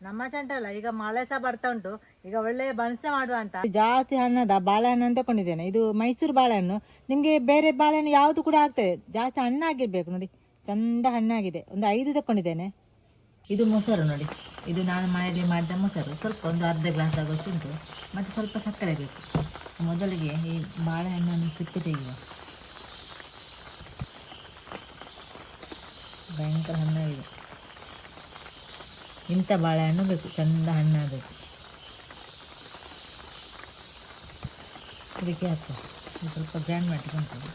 ನಮ್ಮ ಚಂಟಲ್ಲ ಈಗ ಮಳೆ ಸಹ ಬರ್ತಾ ಉಂಟು. ಈಗ ಒಳ್ಳೆ ಬಣಸ ಮಾಡುವ ಅಂತ ಜಾಸ್ತಿ ಹಣ್ಣದ ಬಾಳೆಹಣ್ಣು ಅಂತ ತಗೊಂಡಿದ್ದೇನೆ. ಇದು ಮೈಸೂರು ಬಾಳೆಹಣ್ಣು. ನಿಮಗೆ ಬೇರೆ ಬಾಳೆಹಣ್ಣು ಯಾವುದು ಕೂಡ ಆಗ್ತದೆ, ಜಾಸ್ತಿ ಹಣ್ಣಾಗಿರ್ಬೇಕು. ನೋಡಿ ಚಂದ ಹಣ್ಣಾಗಿದೆ. ಒಂದು 5 ತಗೊಂಡಿದ್ದೇನೆ. ಇದು ಮೊಸರು ನೋಡಿ, ಇದು ನಾನು ಮನೆಯಲ್ಲಿ ಮಾಡಿದ ಮೊಸರು. ಸ್ವಲ್ಪ ಒಂದು ಅರ್ಧ ಗ್ಲಾಸ್ ಆಗೋಷ್ಟು ಉಂಟು. ಮತ್ತು ಸ್ವಲ್ಪ ಸಕ್ಕರೆ ಬೇಕು. ಮೊದಲಿಗೆ ಈ ಬಾಳೆಹಣ್ಣನ್ನು ಸಿಪ್ಪೆ ತೆಗೆಯುವ. ಭಯಂಕರ ಹಣ್ಣಾಗಿದೆ. ಇಂಥ ಬಾಳೆಹಣ್ಣು ಬೇಕು, ಚಂದ ಹಣ್ಣಾಗಬೇಕು. ಇದಕ್ಕೆ ಹಾಕುವ. ಸ್ವಲ್ಪ ಗ್ರೈಂಡ್ ಮಾಡಿಕೊಂಡು ನೋಡಿ.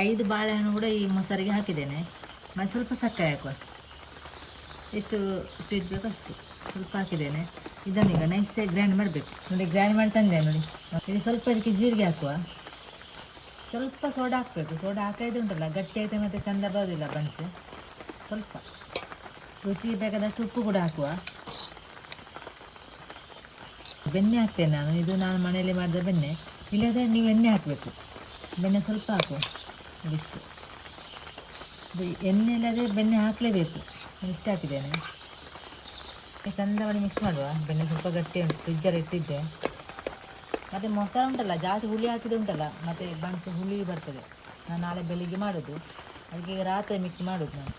5 ಬಾಳೆಹಣ್ಣು ಕೂಡ ಈ ಮೊಸರಿಗೆ ಹಾಕಿದ್ದೇನೆ. ಮತ್ತು ಸ್ವಲ್ಪ ಸಕ್ಕರೆ ಹಾಕುವ. ಎಷ್ಟು ಸ್ವೀಟ್ ಬೇಕು ಅಷ್ಟು ಸ್ವಲ್ಪ ಹಾಕಿದ್ದೇನೆ. ಇದನ್ನೀಗ ನೈಸಾಗಿ ಗ್ರೈಂಡ್ ಮಾಡಬೇಕು. ನೋಡಿ ಗ್ರೈಂಡ್ ಮಾಡಿ ತಂದೆ ನೋಡಿ. ಇದು ಸ್ವಲ್ಪ ಇದಕ್ಕೆ ಜೀರಿಗೆ ಹಾಕುವ. ಸ್ವಲ್ಪ ಸೋಡಾ ಹಾಕಬೇಕು. ಸೋಡಾ ಹಾಕಿದ್ರೆ ಉಂಟಲ್ಲ ಗಟ್ಟಿ ಆಯ್ತು, ಮತ್ತು ಚಂದ ಬರೋದಿಲ್ಲ ಬನ್ಸೆ. ಸ್ವಲ್ಪ ರುಚಿಗೆ ಬೇಕಾದಷ್ಟು ಉಪ್ಪು ಕೂಡ ಹಾಕುವ. ಬೆಣ್ಣೆ ಹಾಕ್ತೇನೆ ನಾನು. ಇದು ನಾನು ಮನೆಯಲ್ಲಿ ಮಾಡಿದ ಬೆಣ್ಣೆ. ಇಲ್ಲದ್ರೆ ನೀವು ಎಣ್ಣೆ ಹಾಕಬೇಕು. ಬೆಣ್ಣೆ ಸ್ವಲ್ಪ ಹಾಕುವ. ಇದಿಷ್ಟು ಎಣ್ಣೆ ಇಲ್ಲದೆ ಬೆಣ್ಣೆ ಹಾಕಲೇಬೇಕು. ಇಷ್ಟು ಹಾಕಿದ್ದೇನೆ. ಚಂದ ಮಾಡಿ ಮಿಕ್ಸ್ ಮಾಡುವ. ಬೆಣ್ಣೆ ಸ್ವಲ್ಪ ಗಟ್ಟಿ ಉಂಟು, ಫ್ರಿಜ್ಜಲ್ಲಿ ಇಟ್ಟಿದ್ದೆ. ಮತ್ತು ಮೊಸರು ಉಂಟಲ್ಲ ಜಾಸ್ತಿ ಹುಳಿ ಹಾಕಿದ್ರೆ ಉಂಟಲ್ಲ ಮತ್ತು ಬಣ್ಸೆ ಹುಳಿ ಬರ್ತದೆ. ನಾನು ನಾಳೆ ಬೆಳಿಗ್ಗೆ ಮಾಡೋದು, ಅದಕ್ಕೆ ರಾತ್ರಿ ಮಿಕ್ಸ್ ಮಾಡೋದು ನಾನು.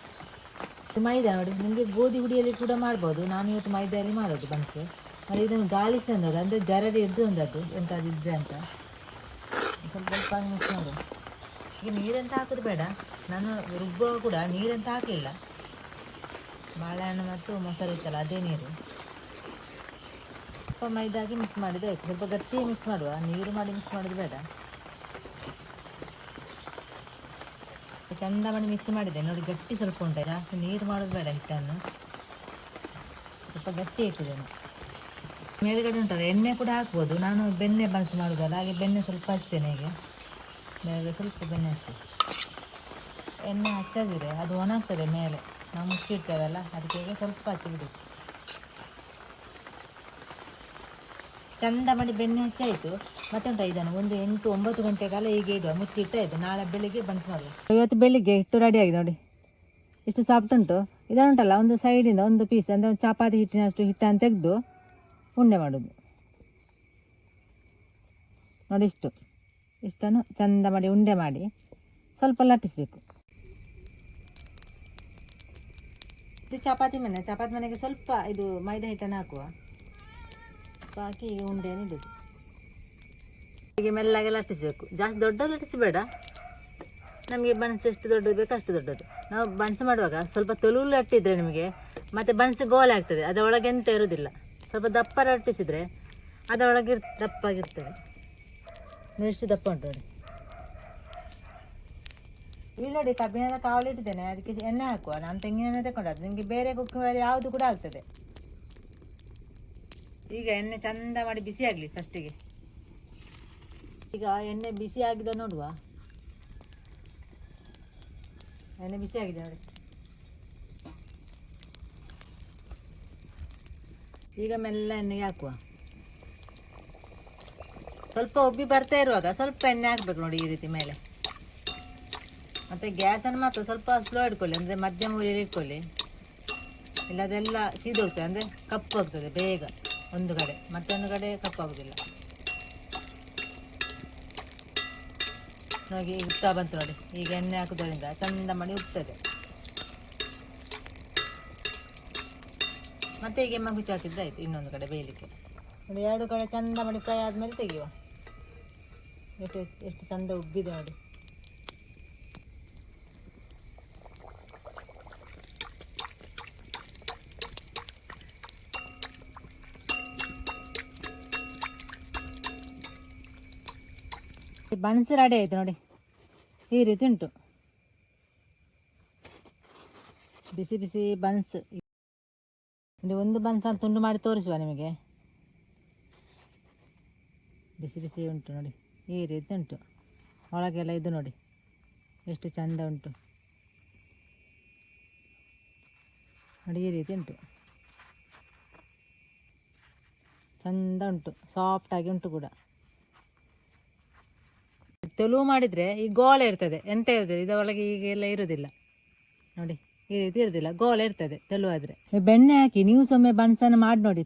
ಇದು ಮೈದಾ ನೋಡಿ. ನಿಮಗೆ ಗೋಧಿ ಹುಡಿಯಲ್ಲಿ ಕೂಡ ಮಾಡ್ಬೋದು. ನಾನು ಇವತ್ತು ಮೈದಾಯಲ್ಲಿ ಮಾಡೋದು ಬನ್ಸೆ. ಮತ್ತು ಇದನ್ನು ಗಾಳಿಸಿ ಅಂದದ್ದು, ಅಂದರೆ ಜರಡಿ ಹಿಡ್ದು ಅಂದದ್ದು ಎಂಥದಿದ್ರೆ ಅಂತ. ಸ್ವಲ್ಪ ಸ್ವಲ್ಪ ಮಿಕ್ಸ್ ಮಾಡು. ಈಗ ನೀರಂತ ಹಾಕೋದು ಬೇಡ. ನಾನು ರುಬ್ಬುವಾಗ ಕೂಡ ನೀರಂತ ಹಾಕಲಿಲ್ಲ. ಬಾಳೆಹಣ್ಣು ಮತ್ತು ಮೊಸರು ಇತ್ತಲ್ಲ ಅದೇ ನೀರು. ಸ್ವಲ್ಪ ಮೈದಾ ಹಾಕಿ ಮಿಕ್ಸ್ ಮಾಡಿದರೆ ಆಯಿತು. ಸ್ವಲ್ಪ ಗಟ್ಟಿ ಮಿಕ್ಸ್ ಮಾಡುವ, ನೀರು ಮಾಡಿ ಮಿಕ್ಸ್ ಮಾಡೋದು ಬೇಡ. ಚಂದ ಮಾಡಿ ಮಿಕ್ಸ್ ಮಾಡಿದೆ ನೋಡಿ. ಗಟ್ಟಿ ಸ್ವಲ್ಪ ಉಂಟು, ಜಾಸ್ತಿ ನೀರು ಮಾಡೋದು ಬೇಡ. ಹಿಟ್ಟನ್ನು ಸ್ವಲ್ಪ ಗಟ್ಟಿ ಇಟ್ಟಿದ್ದೇನೆ. ಮೇಲುಗಡೆ ಉಂಟಲ್ಲ ಎಣ್ಣೆ ಕೂಡ ಹಾಕ್ಬೋದು. ನಾನು ಬೆಣ್ಣೆ ಬನ್ಸ್ ಮಾಡೋದಲ್ಲ, ಹಾಗೆ ಬೆಣ್ಣೆ ಸ್ವಲ್ಪ ಹಚ್ತೇನೆ. ಈಗ ಮೇಲುಗಡೆ ಸ್ವಲ್ಪ ಬೆಣ್ಣೆ ಹಚ್ಚಿ. ಎಣ್ಣೆ ಹಚ್ಚದಿದ್ರೆ ಅದು ಒಣಗ್ತದೆ ಮೇಲೆ, ನಾವು ಮುಚ್ಚಿಡ್ತೇವಲ್ಲ, ಅದಕ್ಕೆ ಸ್ವಲ್ಪ ಹಚ್ಚಿಬಿಡು. ಚಂದ ಮಾಡಿ ಬೆಣ್ಣೆ ಹಚ್ಚಾಯಿತು. ಮತ್ತೆ ಉಂಟ ಇದನ್ನು ಒಂದು 8-9 ಗಂಟೆ ಕಾಲ ಹೀಗೆ ಇಡುವ, ಮುಚ್ಚಿಟ್ಟಾಯಿತು. ನಾಳೆ ಬೆಳಿಗ್ಗೆ ಬನ್ಸ್ ಮಾಡುವ. ಇವತ್ತು ಬೆಳಿಗ್ಗೆ ಹಿಟ್ಟು ರೆಡಿ ಆಗಿದೆ ನೋಡಿ. ಇಷ್ಟು ಸಾಫ್ಟ್ ಉಂಟು. ಇದನ್ನುಂಟಲ್ಲ ಒಂದು ಸೈಡಿಂದ ಒಂದು ಪೀಸ್, ಅಂದರೆ ಒಂದು ಚಪಾತಿ ಹಿಟ್ಟಿನಷ್ಟು ಹಿಟ್ಟನ್ನು ತೆಗೆದು ಉಂಡೆ ಮಾಡೋದು ನೋಡಿ. ಇಷ್ಟನ್ನು ಚಂದ ಮಾಡಿ ಉಂಡೆ ಮಾಡಿ ಸ್ವಲ್ಪ ಲಟ್ಟಿಸಬೇಕು. ಇದು ಚಪಾತಿ ಮನೆಗೆ ಸ್ವಲ್ಪ ಇದು ಮೈದಾ ಹಿಟ್ಟನ್ನು ಹಾಕುವ. ಹಾಕಿ ಈಗ ಉಂಡೆಯನ್ನು ಇಡೋದು. ಹೀಗೆ ಮೆಲ್ಲಗೆ ಲಟ್ಟಿಸಬೇಕು. ಜಾಸ್ತಿ ದೊಡ್ಡದು ಲಟ್ಟಿಸಬೇಡ. ನಮಗೆ ಬನ್ಸ್ ಎಷ್ಟು ದೊಡ್ಡದು ಬೇಕು ಅಷ್ಟು ದೊಡ್ಡದು. ನಾವು ಬನ್ಸ್ ಮಾಡುವಾಗ ಸ್ವಲ್ಪ ತೆಳು ಲಟ್ಟಿದ್ರೆ ನಿಮಗೆ ಮತ್ತು ಬನ್ಸ್ ಗೋಲೆ ಆಗ್ತದೆ. ಅದರೊಳಗೆ ಎಂತ ಇರೋದಿಲ್ಲ. ಸ್ವಲ್ಪ ದಪ್ಪ ಲಟ್ಟಿಸಿದರೆ ಅದರೊಳಗೆ ದಪ್ಪಾಗಿರ್ತದೆ. ಎಷ್ಟು ದಪ್ಪ ಉಂಟು ನೋಡಿ. ಇಲ್ಲಿ ನೋಡಿ ಕಬ್ಬಿಣದ ಕಾವಲು ಇಟ್ಟಿದ್ದೇನೆ. ಅದಕ್ಕೆ ಎಣ್ಣೆ ಹಾಕುವ. ನಾನು ತೆಂಗಿನ ಎಣ್ಣೆ ತಗೊಂಡದ್ದು. ನಿಮಗೆ ಬೇರೆ ಕುಕ್ಕಿಂಗ್ ಯಾವುದು ಕೂಡ ಆಗ್ತದೆ. ಈಗ ಎಣ್ಣೆ ಚಂದ ಮಾಡಿ ಬಿಸಿ ಆಗಲಿ ಫಸ್ಟಿಗೆ. ಈಗ ಎಣ್ಣೆ ಬಿಸಿ ಆಗಿದೆ ನೋಡುವ. ಎಣ್ಣೆ ಬಿಸಿ ಆಗಿದೆ ನೋಡಿ. ಈಗ ಮೆಲ್ಲ ಎಣ್ಣೆಗೆ ಹಾಕುವ. ಸ್ವಲ್ಪ ಉಬ್ಬಿ ಬರ್ತಾ ಇರುವಾಗ ಸ್ವಲ್ಪ ಎಣ್ಣೆ ಹಾಕ್ಬೇಕು ನೋಡಿ, ಈ ರೀತಿ ಮೇಲೆ. ಮತ್ತು ಗ್ಯಾಸನ್ನು ಮಾತ್ರ ಸ್ವಲ್ಪ ಸ್ಲೋ ಇಟ್ಕೊಳ್ಳಿ, ಅಂದರೆ ಮಧ್ಯಮ ಉರಿಯಲ್ಲಿ ಇಟ್ಕೊಳ್ಳಿ. ಇಲ್ಲದೆಲ್ಲ ಸೀದೋಗ್ತದೆ, ಅಂದರೆ ಕಪ್ಪು ಹೋಗ್ತದೆ ಬೇಗ. ಒಂದು ಕಡೆ ಮತ್ತೊಂದು ಕಡೆ ಕಪ್ಪಾಗೋದಿಲ್ಲ ನೋಡಿ. ಉತ್ತಾ ಬಂತು ನೋಡಿ. ಈಗ ಎಣ್ಣೆ ಹಾಕೋದ್ರಿಂದ ಚಂದ ಮಾಡಿ ಉಪ್ತದೆ. ಮತ್ತೆ ಹೀಗೆ ಮಗುಚಿ ಹಾಕಿದ್ರೆ ಆಯಿತು. ಇನ್ನೊಂದು ಕಡೆ ಬೇಯಲಿಕ್ಕೆ ನೋಡಿ. 2 ಕಡೆ ಚಂದ ಮಾಡಿ ಫ್ರೈ ಆದಮೇಲೆ ತೆಗೆಯುವ. ಎಷ್ಟು ಚಂದ ಉಬ್ಬಿದೆ ನೋಡಿ. ಬನ್ಸ್ ರೆಡಿ ಆಯಿತು ನೋಡಿ. ಈ ರೀತಿ ಉಂಟು ಬಿಸಿ ಬಿಸಿ ಬನ್ಸ್. ಒಂದು ಬನ್ಸ್ ಅಂತ ತುಂಡು ಮಾಡಿ ತೋರಿಸುವ ನಿಮಗೆ. ಬಿಸಿ ಬಿಸಿ ಉಂಟು ನೋಡಿ. ಈ ರೀತಿ ಉಂಟು. ಒಳಗೆಲ್ಲ ಇದು ನೋಡಿ ಎಷ್ಟು ಚಂದ ಉಂಟು ನೋಡಿ. ಈ ರೀತಿ ಉಂಟು. ಚಂದ ಉಂಟು, ಸಾಫ್ಟಾಗಿ ಉಂಟು ಕೂಡ. ತೆಳು ಮಾಡಿದರೆ ಈ ಗೋಳೆ ಇರ್ತದೆ, ಎಂತ ಇರ್ತದೆ ಇದರೊಳಗೆ ಈಗೆಲ್ಲ ಇರೋದಿಲ್ಲ ನೋಡಿ. ಈ ರೀತಿ ಇರೋದಿಲ್ಲ, ಗೋಲ ಇರ್ತದೆ ತೆಳುವಾದ್ರೆ. ಬೆಣ್ಣೆ ಹಾಕಿ ನೀವು ಸೊಮ್ಮೆ ಬನ್ಸನ್ನು ಮಾಡಿ ನೋಡಿ.